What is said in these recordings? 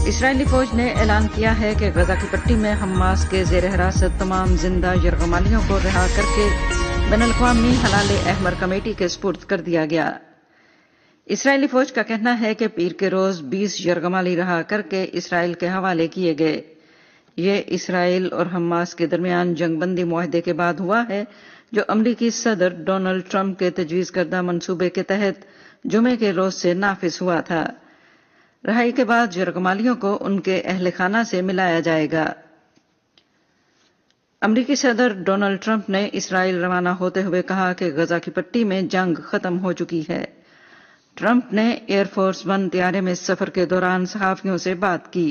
اسرائیلی فوج نے اعلان کیا ہے کہ غزہ کی پٹی میں حماس کے زیر حراست تمام زندہ یرغمالیوں کو رہا کر کے بین الاقوامی ہلال احمر کمیٹی کے سپرد کر دیا گیا۔ اسرائیلی فوج کا کہنا ہے کہ پیر کے روز 20 یرغمالی رہا کر کے اسرائیل کے حوالے کیے گئے۔ یہ اسرائیل اور حماس کے درمیان جنگ بندی معاہدے کے بعد ہوا ہے، جو امریکی صدر ڈونلڈ ٹرمپ کے تجویز کردہ منصوبے کے تحت جمعے کے روز سے نافذ ہوا تھا۔ رہائی کے بعد یرغمالیوں کو ان کے اہل خانہ سے ملایا جائے گا۔ امریکی صدر ڈونلڈ ٹرمپ نے اسرائیل روانہ ہوتے ہوئے کہا کہ غزہ کی پٹی میں جنگ ختم ہو چکی ہے۔ ٹرمپ نے ایئر فورس ون طیارے میں سفر کے دوران صحافیوں سے بات کی۔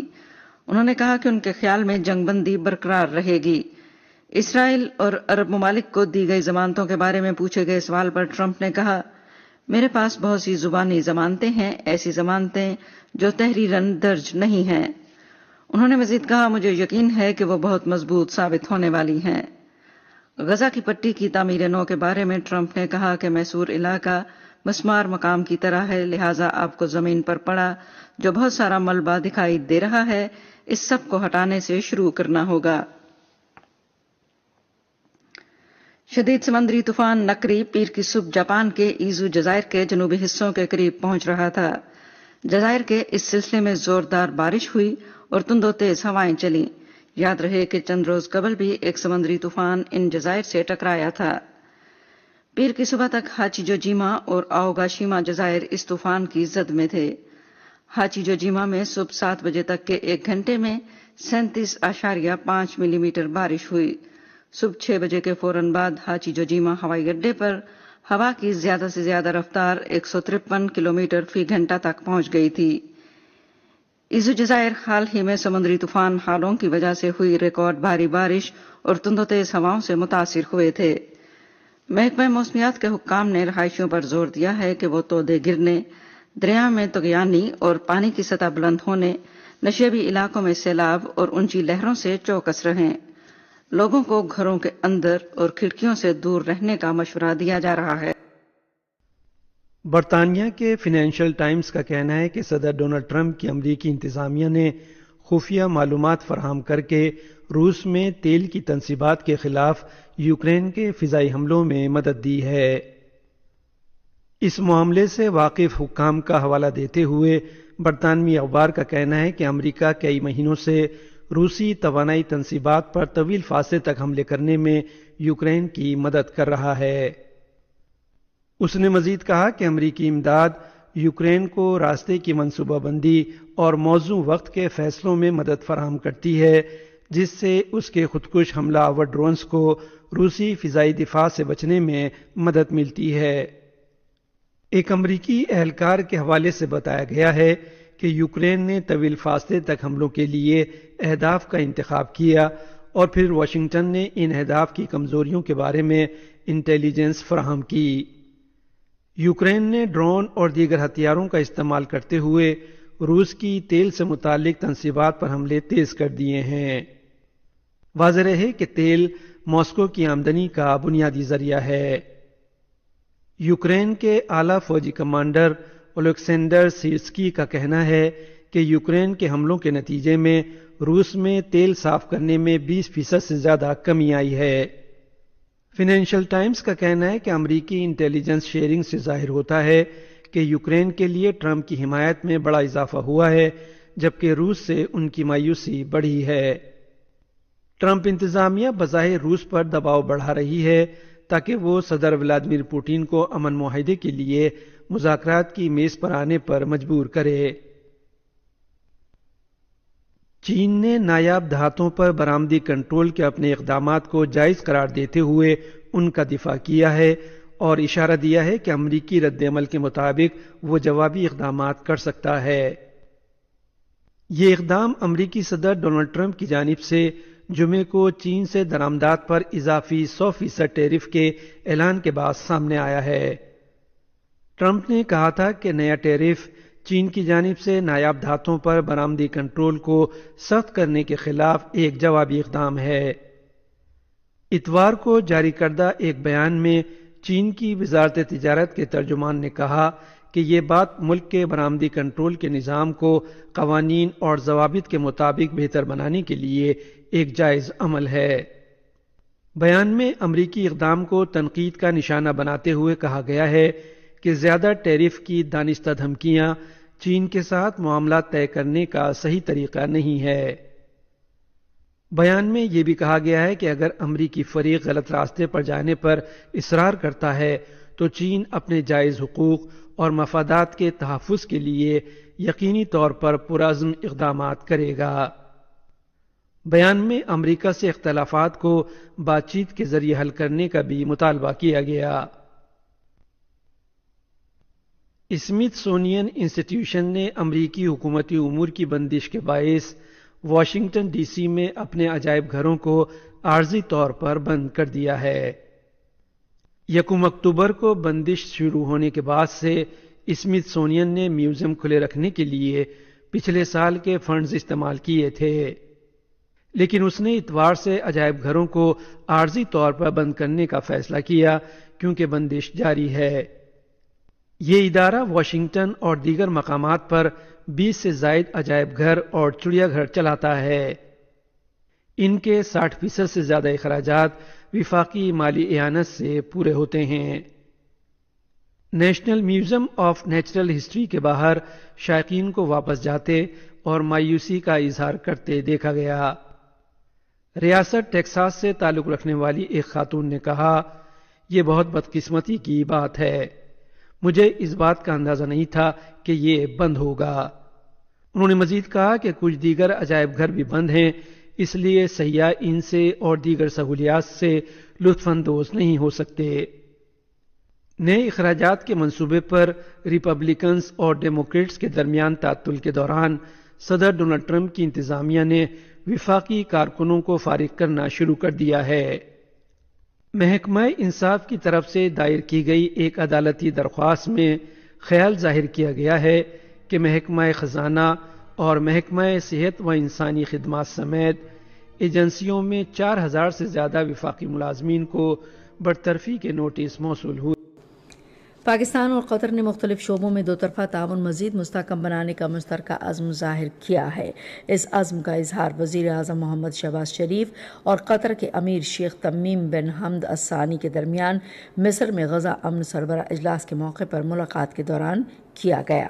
انہوں نے کہا کہ ان کے خیال میں جنگ بندی برقرار رہے گی۔ اسرائیل اور عرب ممالک کو دی گئی ضمانتوں کے بارے میں پوچھے گئے سوال پر ٹرمپ نے کہا، میرے پاس بہت سی زبانی ضمانتیں ہیں، ایسی ضمانتیں جو تحریراً درج نہیں ہیں۔ انہوں نے مزید کہا، مجھے یقین ہے کہ وہ بہت مضبوط ثابت ہونے والی ہیں۔ غزہ کی پٹی کی تعمیر نو کے بارے میں ٹرمپ نے کہا کہ میسور علاقہ مسمار مقام کی طرح ہے، لہٰذا آپ کو زمین پر پڑا جو بہت سارا ملبہ دکھائی دے رہا ہے، اس سب کو ہٹانے سے شروع کرنا ہوگا۔ شدید سمندری طوفان نکری پیر کی صبح جاپان کے ایزو جزائر کے جنوبی حصوں کے قریب پہنچ رہا تھا۔ جزائر کے اس سلسلے میں زوردار بارش ہوئی اور تند و تیز ہوائیں چلیں۔ یاد رہے کہ چند روز قبل بھی ایک سمندری طوفان ان جزائر سے ٹکرایا تھا۔ پیر کی صبح تک ہاچی جو جیما اور آؤگاشیما جزائر اس طوفان کی زد میں تھے۔ ہاچی جو جیما میں صبح 7 بجے تک کے 1 گھنٹے میں 37.5 ملی میٹر بارش ہوئی۔ صبح 6 بجے کے فوراً بعد ہاچی جو جیما ہوائی اڈے پر ہوا کی زیادہ سے زیادہ رفتار 153 کلومیٹر فی گھنٹہ تک پہنچ گئی تھی۔ ایزو جزائر حال ہی میں سمندری طوفان ہالوں کی وجہ سے ہوئی ریکارڈ بھاری بارش اور تند و تیز ہواؤں سے متاثر ہوئے تھے۔ محکمہ موسمیات کے حکام نے رہائشیوں پر زور دیا ہے کہ وہ تودے گرنے، دریا میں طغیانی اور پانی کی سطح بلند ہونے، نشیبی علاقوں میں سیلاب اور اونچی لہروں سے چوکس رہیں۔ لوگوں کو گھروں کے اندر اور کھڑکیوں سے دور رہنے کا مشورہ دیا جا رہا ہے۔ برطانیہ کے فنینشل ٹائمز کا کہنا ہے کہ صدر ڈونلڈ ٹرمپ کی امریکی انتظامیہ نے خفیہ معلومات فراہم کر کے روس میں تیل کی تنصیبات کے خلاف یوکرین کے فضائی حملوں میں مدد دی ہے۔ اس معاملے سے واقف حکام کا حوالہ دیتے ہوئے برطانوی اخبار کا کہنا ہے کہ امریکہ کئی مہینوں سے روسی توانائی تنصیبات پر طویل فاصلے تک حملے کرنے میں یوکرین کی مدد کر رہا ہے۔ اس نے مزید کہا کہ امریکی امداد یوکرین کو راستے کی منصوبہ بندی اور موزوں وقت کے فیصلوں میں مدد فراہم کرتی ہے، جس سے اس کے خودکش حملہ آور ڈرونز کو روسی فضائی دفاع سے بچنے میں مدد ملتی ہے۔ ایک امریکی اہلکار کے حوالے سے بتایا گیا ہے کہ یوکرین نے طویل فاصلے تک حملوں کے لیے اہداف کا انتخاب کیا اور پھر واشنگٹن نے ان اہداف کی کمزوریوں کے بارے میں انٹیلیجنس فراہم کی۔ یوکرین نے ڈرون اور دیگر ہتھیاروں کا استعمال کرتے ہوئے روس کی تیل سے متعلق تنصیبات پر حملے تیز کر دیے ہیں۔ واضح رہے کہ تیل ماسکو کی آمدنی کا بنیادی ذریعہ ہے۔ یوکرین کے اعلیٰ فوجی کمانڈر اولیکسینڈر سیرسکی کا کہنا ہے کہ یوکرین کے حملوں کے نتیجے میں روس میں تیل صاف کرنے میں 20% سے زیادہ کمی آئی ہے۔ فنینشل ٹائمز کا کہنا ہے کہ امریکی انٹیلیجنس شیئرنگ سے ظاہر ہوتا ہے کہ یوکرین کے لیے ٹرمپ کی حمایت میں بڑا اضافہ ہوا ہے، جبکہ روس سے ان کی مایوسی بڑھی ہے۔ ٹرمپ انتظامیہ بظاہر روس پر دباؤ بڑھا رہی ہے تاکہ وہ صدر ولادیمیر پوٹن کو امن معاہدے کے لیے مذاکرات کی میز پر آنے پر مجبور کرے۔ چین نے نایاب دھاتوں پر برآمدی کنٹرول کے اپنے اقدامات کو جائز قرار دیتے ہوئے ان کا دفاع کیا ہے اور اشارہ دیا ہے کہ امریکی رد عمل کے مطابق وہ جوابی اقدامات کر سکتا ہے۔ یہ اقدام امریکی صدر ڈونلڈ ٹرمپ کی جانب سے جمعے کو چین سے درآمدات پر اضافی 100% ٹیرف کے اعلان کے بعد سامنے آیا ہے۔ ٹرمپ نے کہا تھا کہ نیا ٹیرف چین کی جانب سے نایاب دھاتوں پر برآمدی کنٹرول کو سخت کرنے کے خلاف ایک جوابی اقدام ہے۔ اتوار کو جاری کردہ ایک بیان میں چین کی وزارت تجارت کے ترجمان نے کہا کہ یہ بات ملک کے برآمدی کنٹرول کے نظام کو قوانین اور ضوابط کے مطابق بہتر بنانے کے لیے ایک جائز عمل ہے۔ بیان میں امریکی اقدام کو تنقید کا نشانہ بناتے ہوئے کہا گیا ہے کہ زیادہ ٹیرف کی دانستہ دھمکیاں چین کے ساتھ معاملات طے کرنے کا صحیح طریقہ نہیں ہے۔ بیان میں یہ بھی کہا گیا ہے کہ اگر امریکی فریق غلط راستے پر جانے پر اصرار کرتا ہے تو چین اپنے جائز حقوق اور مفادات کے تحفظ کے لیے یقینی طور پر پرعزم اقدامات کرے گا۔ بیان میں امریکہ سے اختلافات کو بات چیت کے ذریعے حل کرنے کا بھی مطالبہ کیا گیا۔ اسمتھسونین انسٹیٹیوشن نے امریکی حکومتی امور کی بندش کے باعث واشنگٹن ڈی سی میں اپنے عجائب گھروں کو عارضی طور پر بند کر دیا ہے۔ 1 اکتوبر کو بندش شروع ہونے کے بعد سے اسمتھسونین نے میوزیم کھلے رکھنے کے لیے پچھلے سال کے فنڈز استعمال کیے تھے، لیکن اس نے اتوار سے عجائب گھروں کو عارضی طور پر بند کرنے کا فیصلہ کیا کیونکہ بندش جاری ہے۔ یہ ادارہ واشنگٹن اور دیگر مقامات پر 20 سے زائد عجائب گھر اور چڑیا گھر چلاتا ہے۔ ان کے 60% سے زیادہ اخراجات وفاقی مالی اعانت سے پورے ہوتے ہیں۔ National museum of natural history کے باہر شائقین کو واپس جاتے اور مایوسی کا اظہار کرتے دیکھا گیا۔ ریاست ٹیکساس سے تعلق رکھنے والی ایک خاتون نے کہا، یہ بہت بدقسمتی کی بات ہے، مجھے اس بات کا اندازہ نہیں تھا کہ یہ بند ہوگا۔ انہوں نے مزید کہا کہ کچھ دیگر عجائب گھر بھی بند ہیں، اس لیے سیاح ان سے اور دیگر سہولیات سے لطف اندوز نہیں ہو سکتے۔ نئے اخراجات کے منصوبے پر ریپبلکنز اور ڈیموکریٹس کے درمیان تعطل کے دوران صدر ڈونلڈ ٹرمپ کی انتظامیہ نے وفاقی کارکنوں کو فارغ کرنا شروع کر دیا ہے۔ محکمہ انصاف کی طرف سے دائر کی گئی ایک عدالتی درخواست میں خیال ظاہر کیا گیا ہے کہ محکمہ خزانہ اور محکمہ صحت و انسانی خدمات سمیت ایجنسیوں میں 4000 سے زیادہ وفاقی ملازمین کو برطرفی کے نوٹس موصول ہوئے۔ پاکستان اور قطر نے مختلف شعبوں میں دو طرفہ تعاون مزید مستحکم بنانے کا مشترکہ عزم ظاہر کیا ہے۔ اس عزم کا اظہار وزیر اعظم محمد شہباز شریف اور قطر کے امیر شیخ تمیم بن حمد الثانی کے درمیان مصر میں غزہ امن سربراہ اجلاس کے موقع پر ملاقات کے دوران کیا گیا۔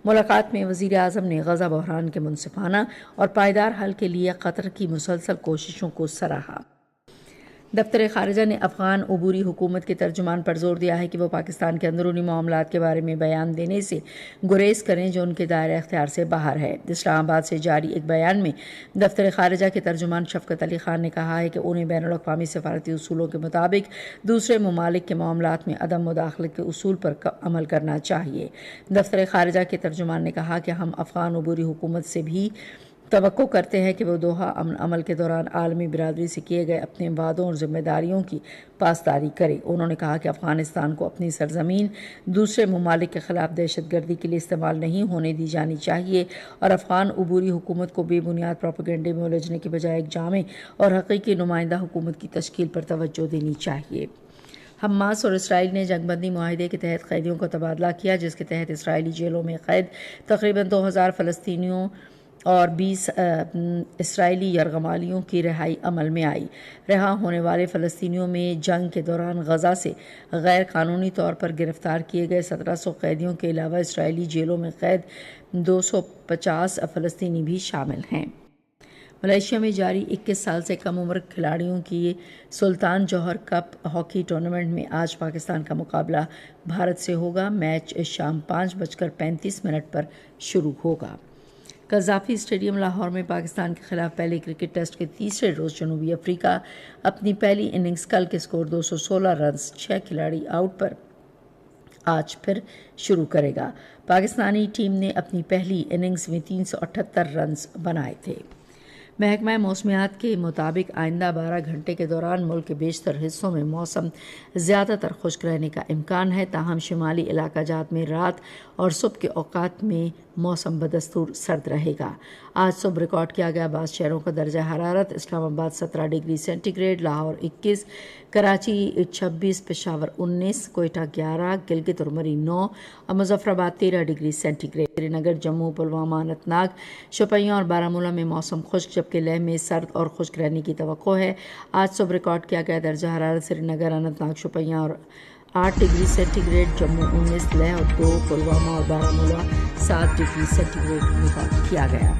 ملاقات میں وزیر اعظم نے غزہ بحران کے منصفانہ اور پائیدار حل کے لیے قطر کی مسلسل کوششوں کو سراہا۔ دفتر خارجہ نے افغان عبوری حکومت کے ترجمان پر زور دیا ہے کہ وہ پاکستان کے اندرونی معاملات کے بارے میں بیان دینے سے گریز کریں جو ان کے دائرہ اختیار سے باہر ہے۔ اسلام آباد سے جاری ایک بیان میں دفتر خارجہ کے ترجمان شفقت علی خان نے کہا ہے کہ انہیں بین الاقوامی سفارتی اصولوں کے مطابق دوسرے ممالک کے معاملات میں عدم مداخلت کے اصول پر عمل کرنا چاہیے۔ دفتر خارجہ کے ترجمان نے کہا کہ ہم افغان عبوری حکومت سے بھی توقع کرتے ہیں کہ وہ دوحہ امن عمل کے دوران عالمی برادری سے کیے گئے اپنے وعدوں اور ذمہ داریوں کی پاسداری کرے۔ انہوں نے کہا کہ افغانستان کو اپنی سرزمین دوسرے ممالک کے خلاف دہشت گردی کے لیے استعمال نہیں ہونے دی جانی چاہیے اور افغان عبوری حکومت کو بے بنیاد پروپیگنڈے میں الجھنے کے بجائے ایک جامع اور حقیقی نمائندہ حکومت کی تشکیل پر توجہ دینی چاہیے۔ حماس اور اسرائیل نے جنگ بندی معاہدے کے تحت قیدیوں کا تبادلہ کیا، جس کے تحت اسرائیلی جیلوں میں قید تقریباً 2000 فلسطینیوں اور 20 اسرائیلی یرغمالیوں کی رہائی عمل میں آئی۔ رہا ہونے والے فلسطینیوں میں جنگ کے دوران غزہ سے غیر قانونی طور پر گرفتار کیے گئے 1700 قیدیوں کے علاوہ اسرائیلی جیلوں میں قید 250 فلسطینی بھی شامل ہیں۔ ملائیشیا میں جاری 21 سال سے کم عمر کھلاڑیوں کی سلطان جوہر کپ ہاکی ٹورنامنٹ میں آج پاکستان کا مقابلہ بھارت سے ہوگا۔ میچ شام 5:35 پر شروع ہوگا۔ قذافی اسٹیڈیم لاہور میں پاکستان کے خلاف پہلے کرکٹ ٹیسٹ کے تیسرے روز جنوبی افریقہ اپنی پہلی اننگز کل کے سکور 216 رنز 6 کھلاڑی آؤٹ پر آج پھر شروع کرے گا۔ پاکستانی ٹیم نے اپنی پہلی اننگز میں 378 رنز بنائے تھے۔ محکمہ موسمیات کے مطابق آئندہ 12 گھنٹے کے دوران ملک کے بیشتر حصوں میں موسم زیادہ تر خشک رہنے کا امکان ہے، تاہم شمالی علاقہ جات میں رات اور صبح کے اوقات میں موسم بدستور سرد رہے گا۔ آج صبح ریکارڈ کیا گیا بعض شہروں کا درجہ حرارت: Islamabad 17 degree centigrade, Lahore 21، Karachi 26، Peshawar 19، Quetta 11، Gilgit اور مری 9 اور Muzaffarabad 13 degree centigrade. Srinagar, Jammu, Pulwama, Anantnag, Shopian اور بارہمولہ میں موسم خشک جبکہ لیہ میں سرد اور خشک رہنے کی توقع ہے۔ آج صبح ریکارڈ کیا گیا درجہ حرارت: سری نگر، اننت ناگ، شوپیاں اور 8 degree centigrade, Jammu 19، Leh اور 2، پلوامہ اور Baramulla 7 degree centigrade record کیا گیا۔